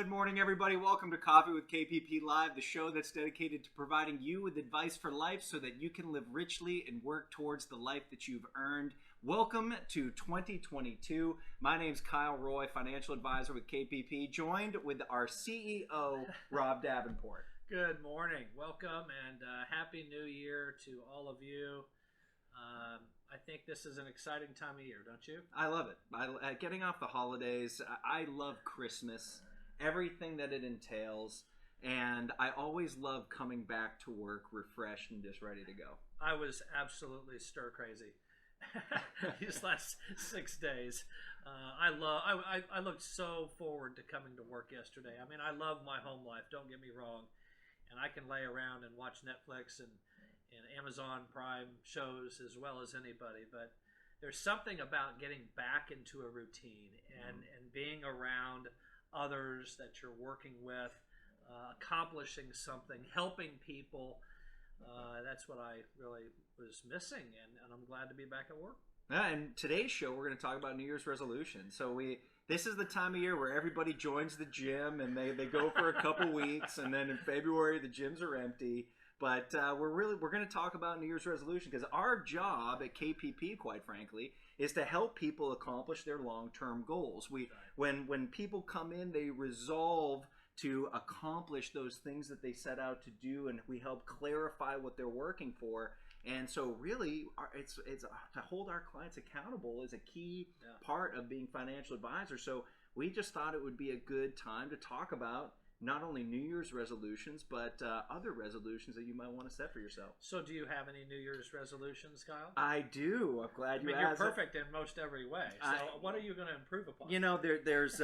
Good morning, everybody. Welcome to Coffee with KPP Live, the show that's dedicated to providing you with advice for life so that you can live richly and work towards the life that you've earned. Welcome to 2022. My name's Kyle Roy, financial advisor with KPP, joined with our CEO, Rob Davenport. Good morning. Welcome and Happy New Year to all of you. I think this is an exciting time of year, don't you? I love it. Getting off the holidays, I love Christmas, everything that it entails, and I always love coming back to work refreshed and just ready to go. I was absolutely stir crazy these last 6 days. I looked so forward to coming to work yesterday. I mean, I love my home life, don't get me wrong, and I can lay around and watch Netflix and Amazon Prime shows as well as anybody, but there's something about getting back into a routine and being around others that you're working with, accomplishing something, helping people. That's what I really was missing, and I'm glad to be back at work. Yeah, and today's show, we're going to talk about New Year's resolutions. So this is the time of year where everybody joins the gym and they go for a couple weeks, and then in February the gyms are empty. But we're going to talk about New Year's resolution because our job at KPP, quite frankly, is to help people accomplish their long-term goals. When people come in, they resolve to accomplish those things that they set out to do, and we help clarify what they're working for. And so really, it's to hold our clients accountable is a key part of being financial advisors. So we just thought it would be a good time to talk about not only New Year's resolutions, but other resolutions that you might want to set for yourself. So do you have any New Year's resolutions, Kyle? I do. I'm glad you asked. You're perfect in most every way. So what are you going to improve upon? You know, there's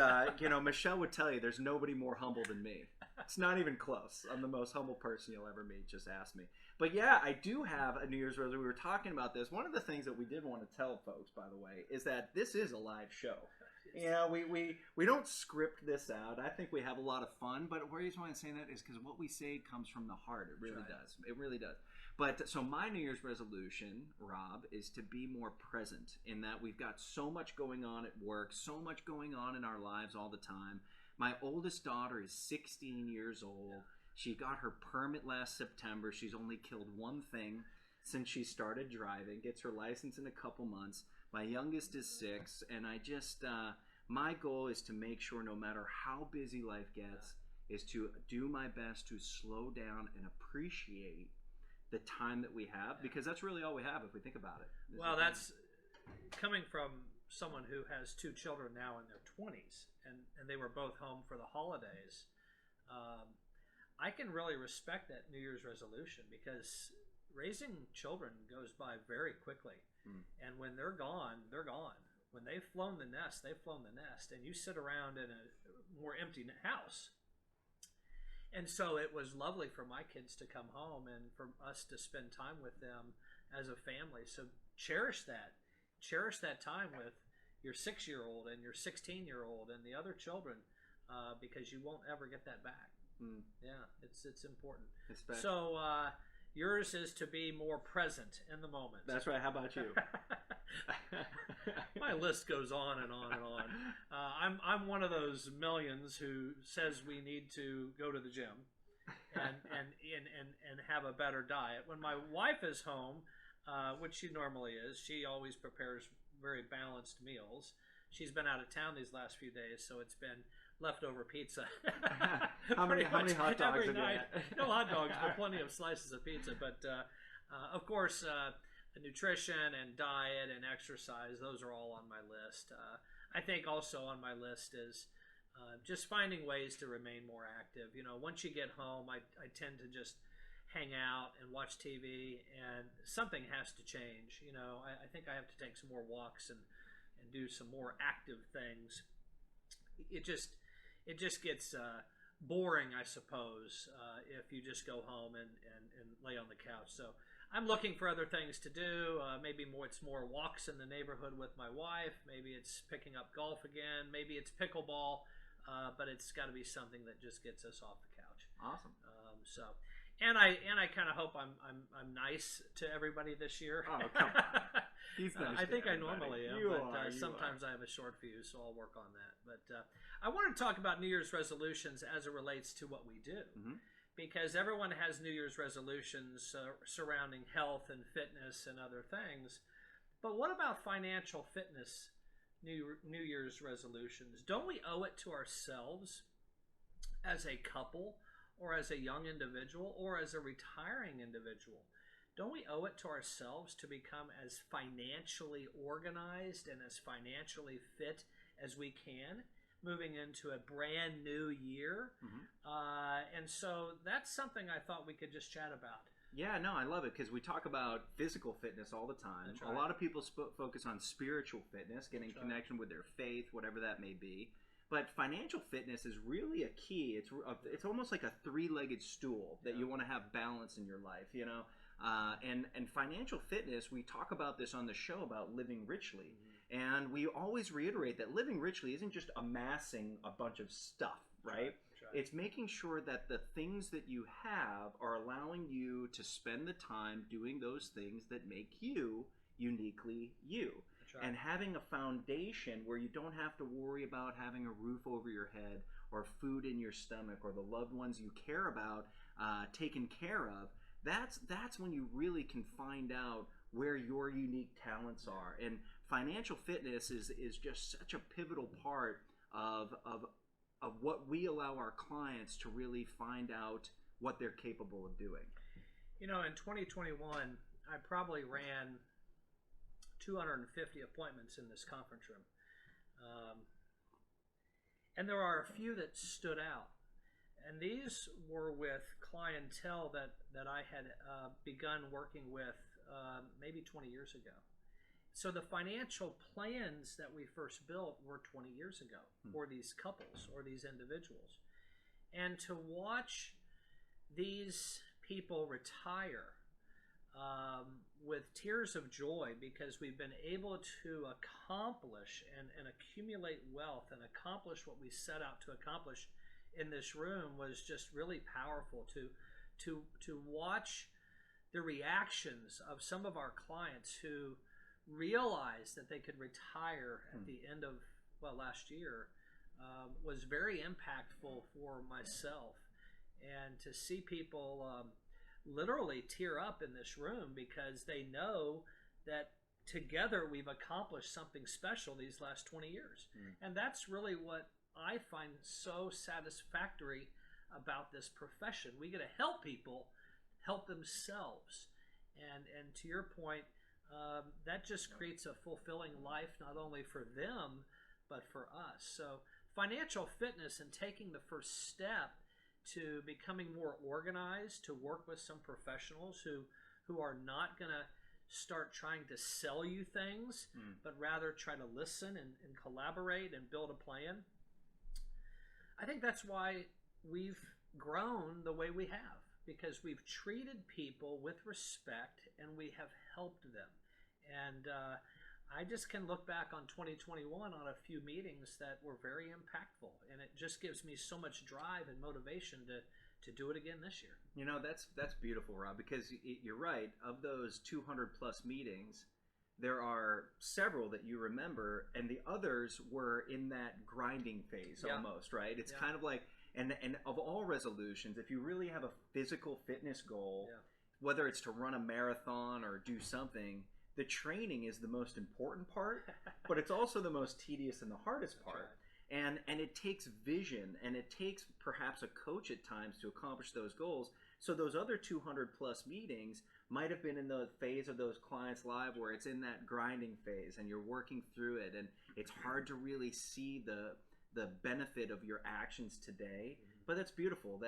Michelle would tell you there's nobody more humble than me. It's not even close. I'm the most humble person you'll ever meet. Just ask me. But yeah, I do have a New Year's resolution. We were talking about this. One of the things that we did want to tell folks, by the way, is that this is a live show. Yeah, we don't script this out. I think we have a lot of fun, but the reason why I'm saying that is because what we say comes from the heart. It really does. It really does. But so my New Year's resolution, Rob, is to be more present in that we've got so much going on at work, so much going on in our lives all the time. My oldest daughter is 16 years old. Yeah. She got her permit last September. She's only killed one thing since she started driving, gets her license in a couple months. My youngest is 6, and I just, my goal is to make sure no matter how busy life gets, is to do my best to slow down and appreciate the time that we have, because that's really all we have if we think about it. Well, that's coming from someone who has 2 children now in their 20s, and they were both home for the holidays. I can really respect that New Year's resolution because raising children goes by very quickly. And when they're gone, they're gone. When they've flown the nest, they've flown the nest. And you sit around in a more empty house. And so it was lovely for my kids to come home and for us to spend time with them as a family. So cherish that. Cherish that time with your 6-year-old and your 16-year-old and the other children because you won't ever get that back. Yeah, it's important. So yours is to be more present in the moment. That's right. How about you? My list goes on and on and on. I'm one of those millions who says we need to go to the gym and have a better diet. When my wife is home, which she normally is, she always prepares very balanced meals. She's been out of town these last few days, so it's been leftover pizza. How many hot dogs have you had? No hot dogs, but plenty of slices of pizza. But of course, nutrition and diet and exercise, those are all on my list. I think also on my list is just finding ways to remain more active. You know, once you get home, I tend to just hang out and watch TV, and something has to change. You know, I think I have to take some more walks and do some more active things. It just gets boring, I suppose, if you just go home and lay on the couch. So I'm looking for other things to do. Maybe it's more walks in the neighborhood with my wife. Maybe it's picking up golf again. Maybe it's pickleball. But it's got to be something that just gets us off the couch. Awesome. And I kind of hope I'm nice to everybody this year. Oh, come on. He's nice I think I everybody. normally am, You but are, sometimes I have a short fuse, so I'll work on that. But I want to talk about New Year's resolutions as it relates to what we do. Because everyone has New Year's resolutions surrounding health and fitness and other things. But what about financial fitness New Year's resolutions? Don't we owe it to ourselves as a couple or as a young individual or as a retiring individual? Don't we owe it to ourselves to become as financially organized and as financially fit as we can moving into a brand new year? And so that's something I thought we could just chat about. Yeah, no, I love it because we talk about physical fitness all the time. That's right. A lot of people focus on spiritual fitness, getting That's connection with their faith, whatever that may be. But financial fitness is really a key. It's almost like a three-legged stool that you want to have balance in your life, you know. And financial fitness, we talk about this on the show about living richly. And we always reiterate that living richly isn't just amassing a bunch of stuff, right? It's making sure that the things that you have are allowing you to spend the time doing those things that make you uniquely you. And having a foundation where you don't have to worry about having a roof over your head or food in your stomach or the loved ones you care about taken care of. That's when you really can find out where your unique talents are. And financial fitness is just such a pivotal part of what we allow our clients to really find out what they're capable of doing. You know, in 2021, I probably ran 250 appointments in this conference room. And there are a few that stood out. And these were with clientele that I had begun working with maybe 20 years ago. So the financial plans that we first built were 20 years ago for these couples or these individuals. And to watch these people retire with tears of joy because we've been able to accomplish and accumulate wealth and accomplish what we set out to accomplish in this room was just really powerful to watch the reactions of some of our clients who realized that they could retire at the end of last year was very impactful for myself. And to see people literally tear up in this room because they know that together we've accomplished something special these last 20 years. And that's really what I find so satisfactory about this profession. We get to help people help themselves. And to your point, that just creates a fulfilling life not only for them but for us. So financial fitness and taking the first step to becoming more organized, to work with some professionals who are not going to start trying to sell you things, but rather try to listen and collaborate and build a plan. I think that's why we've grown the way we have, because we've treated people with respect and we have helped them. And I just can look back on 2021 on a few meetings that were very impactful, and it just gives me so much drive and motivation to do it again this year. You know, that's beautiful, Rob, because you're right. Of those 200 plus meetings, there are several that you remember, and the others were in that grinding phase almost, right? It's kind of like, and of all resolutions, if you really have a physical fitness goal, whether it's to run a marathon or do something, the training is the most important part, but it's also the most tedious and the hardest part. And it takes vision, and it takes perhaps a coach at times to accomplish those goals. So those other 200 plus meetings might have been in the phase of those clients live where it's in that grinding phase and you're working through it, and it's hard to really see the benefit of your actions today. But that's beautiful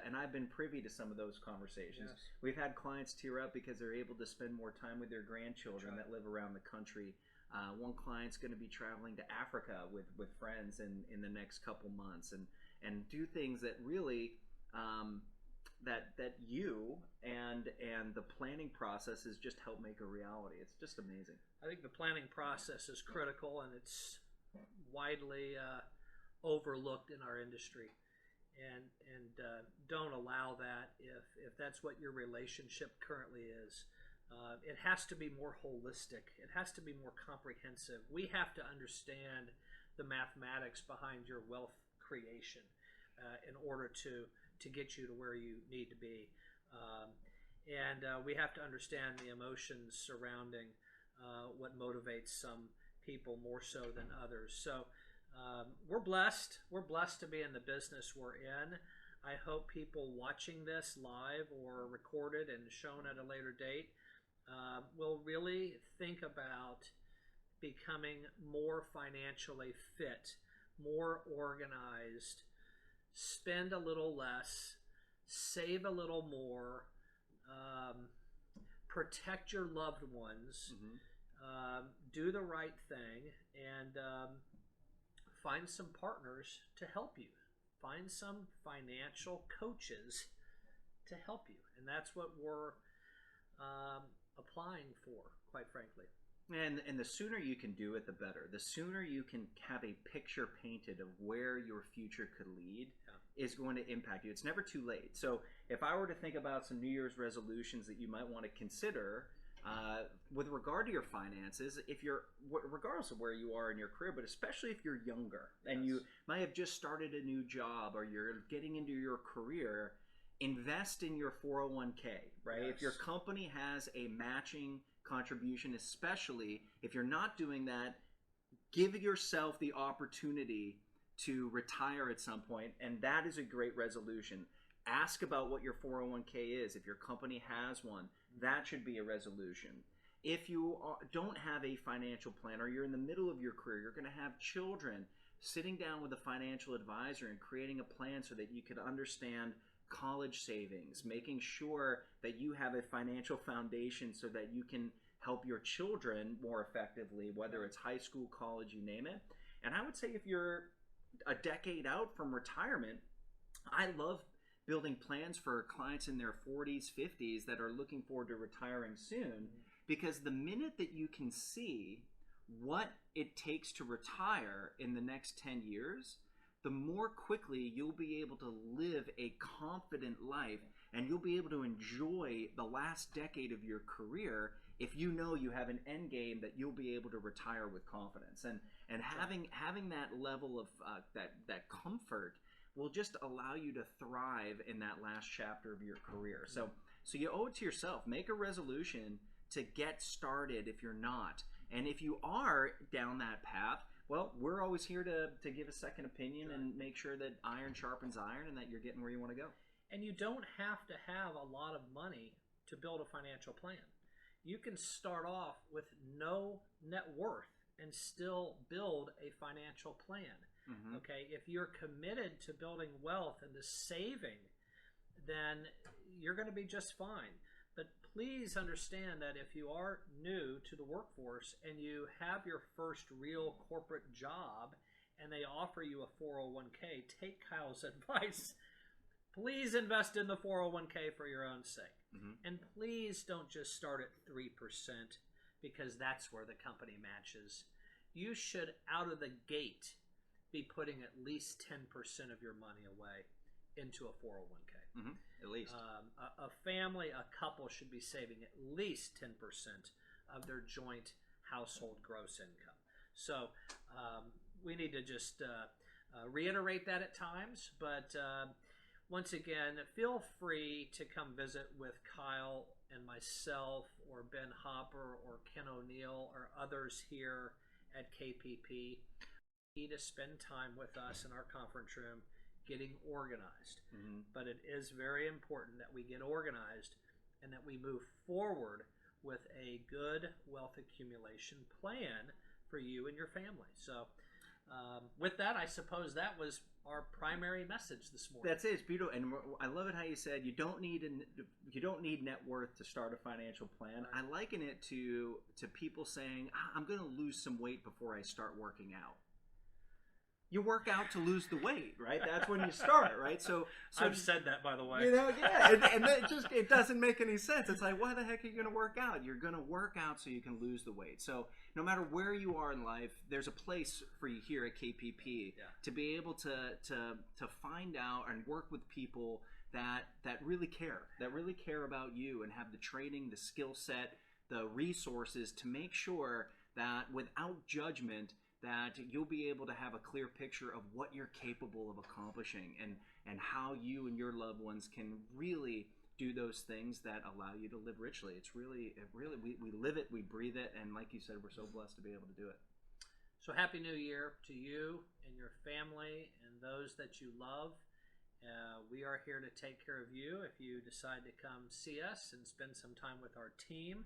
and I've been privy to some of those conversations. We've had clients tear up because they're able to spend more time with their grandchildren that live around the country. One client's going to be traveling to Africa with friends in the next couple months and do things that really that you and the planning process has just helped make a reality. It's just amazing. I think the planning process is critical, and it's widely overlooked in our industry. And don't allow that if that's what your relationship currently is. It has to be more holistic. It has to be more comprehensive. We have to understand the mathematics behind your wealth creation in order to get you to where you need to be. And we have to understand the emotions surrounding what motivates some people more so than others. So we're blessed. We're blessed to be in the business we're in. I hope people watching this live or recorded and shown at a later date will really think about becoming more financially fit, more organized, spend a little less, save a little more, protect your loved ones, do the right thing, and find some partners to help you. Find some financial coaches to help you. And that's what we're applying for, quite frankly. And the sooner you can do it, the better. The sooner you can have a picture painted of where your future could lead is going to impact you. It's never too late. So if I were to think about some New Year's resolutions that you might want to consider with regard to your finances, if you're, regardless of where you are in your career, but especially if you're younger and you might have just started a new job or you're getting into your career, invest in your 401k, right? If your company has a matching contribution, especially if you're not doing that, give yourself the opportunity to retire at some point, and that is a great resolution. Ask about what your 401k is. If your company has one, that should be a resolution. If you don't have a financial plan, or you're in the middle of your career, you're going to have children, sitting down with a financial advisor and creating a plan so that you can understand college savings, making sure that you have a financial foundation so that you can help your children more effectively, whether it's high school, college, you name it. And I would say if you're a decade out from retirement, I love building plans for clients in their 40s, 50s that are looking forward to retiring soon, because the minute that you can see what it takes to retire in the next 10 years, the more quickly you'll be able to live a confident life, and you'll be able to enjoy the last decade of your career if you know you have an end game that you'll be able to retire with confidence. And having that level of that comfort will just allow you to thrive in that last chapter of your career. So you owe it to yourself. Make a resolution to get started if you're not. And if you are down that path, well, we're always here to give a second opinion and make sure that iron sharpens iron and that you're getting where you want to go. And you don't have to have a lot of money to build a financial plan. You can start off with no net worth and still build a financial plan. Okay, if you're committed to building wealth and to saving, then you're going to be just fine. But please understand that if you are new to the workforce and you have your first real corporate job and they offer you a 401k, take Kyle's advice. Please invest in the 401k for your own sake. And please don't just start at 3% because that's where the company matches. You should, out of the gate, be putting at least 10% of your money away into a 401k. At least. A family, a couple should be saving at least 10% of their joint household gross income. So we need to just reiterate that at times. But once again, feel free to come visit with Kyle and myself or Ben Hopper or Ken O'Neill or others here at KPP. To spend time with us in our conference room getting organized. But it is very important that we get organized and that we move forward with a good wealth accumulation plan for you and your family. So with that, I suppose that was our primary message this morning. That's it. It's beautiful, and I love it how you said you don't need net worth to start a financial plan. Right. I liken it to people saying, "I'm going to lose some weight before I start working out." You work out to lose the weight, right? That's when you start, right? So I've said that, by the way. You know, yeah, and it doesn't make any sense. It's like, why the heck are you going to work out? You're going to work out so you can lose the weight. So no matter where you are in life, there's a place for you here at KPP to be able to find out and work with people that really care about you and have the training, the skill set, the resources to make sure that without judgment that you'll be able to have a clear picture of what you're capable of accomplishing and how you and your loved ones can really do those things that allow you to live richly. We live it, we breathe it, and like you said, we're so blessed to be able to do it. So Happy New Year to you and your family and those that you love. We are here to take care of you if you decide to come see us and spend some time with our team.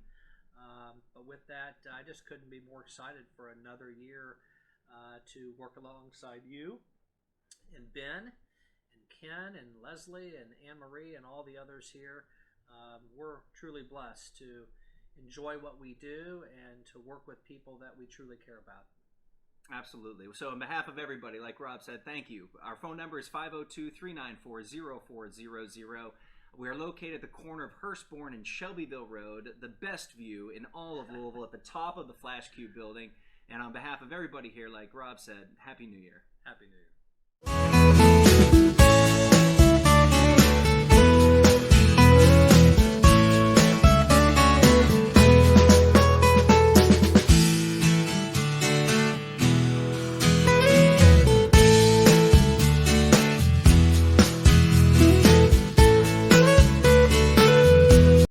But with that, I just couldn't be more excited for another year to work alongside you and Ben and Ken and Leslie and Anne-Marie and all the others here. We're truly blessed to enjoy what we do and to work with people that we truly care about. Absolutely. So on behalf of everybody, like Rob said, thank you. Our phone number is 502-394-0400. We are located at the corner of Hurstbourne and Shelbyville Road, the best view in all of Louisville at the top of the Flash Cube building. And on behalf of everybody here, like Rob said, Happy New Year. Happy New Year.